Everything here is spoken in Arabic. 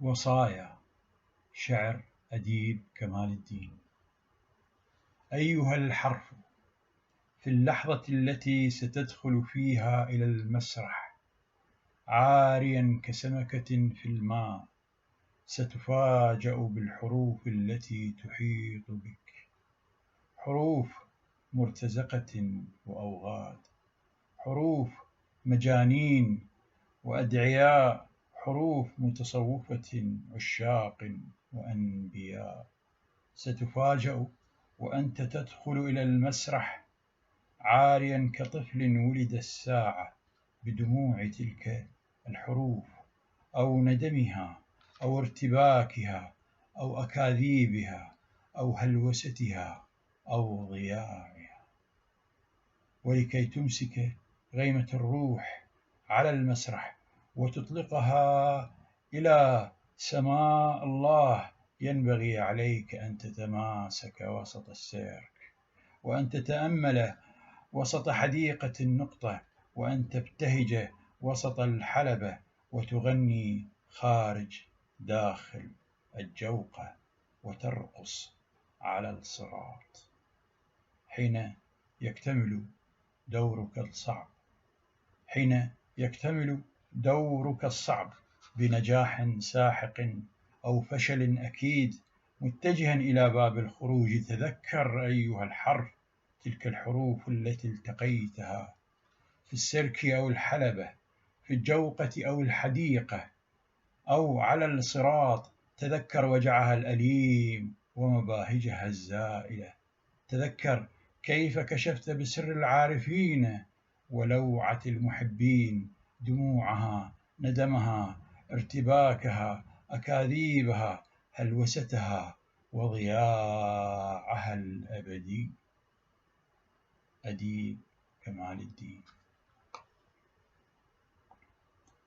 وصايا. شعر أديب كمال الدين. أيها الحرف، في اللحظة التي ستدخل فيها إلى المسرح عاريا كسمكة في الماء، ستفاجأ بالحروف التي تحيط بك، حروف مرتزقة وأوغاد، حروف مجانين وأدعياء، حروف متصوفة عشاق وأنبياء. ستفاجأ وأنت تدخل إلى المسرح عاريا كطفل ولد الساعة بدموع تلك الحروف، أو ندمها، أو ارتباكها، أو أكاذيبها، أو هلوستها، أو ضياعها. ولكي تمسك غيمة الروح على المسرح وتطلقها إلى سماء الله، ينبغي عليك أن تتماسك وسط السيرك، وأن تتأمل وسط حديقة النقطة، وأن تبتهج وسط الحلبة، وتغني خارج داخل الجوقة، وترقص على الصراط. حين يكتمل دورك الصعب، حين يكتمل دورك الصعب بنجاح ساحق أو فشل أكيد، متجها إلى باب الخروج، تذكر أيها الحرف تلك الحروف التي التقيتها في السيرك أو الحلبة، في الجوقة أو الحديقة، أو على الصراط. تذكر وجعها الأليم ومباهجها الزائلة. تذكر كيف كشفت بسر العارفين ولوعة المحبين دموعها، ندمها، ارتباكها، أكاذيبها، هلوستها، وضياعها الأبدي. أديب كمال الدين.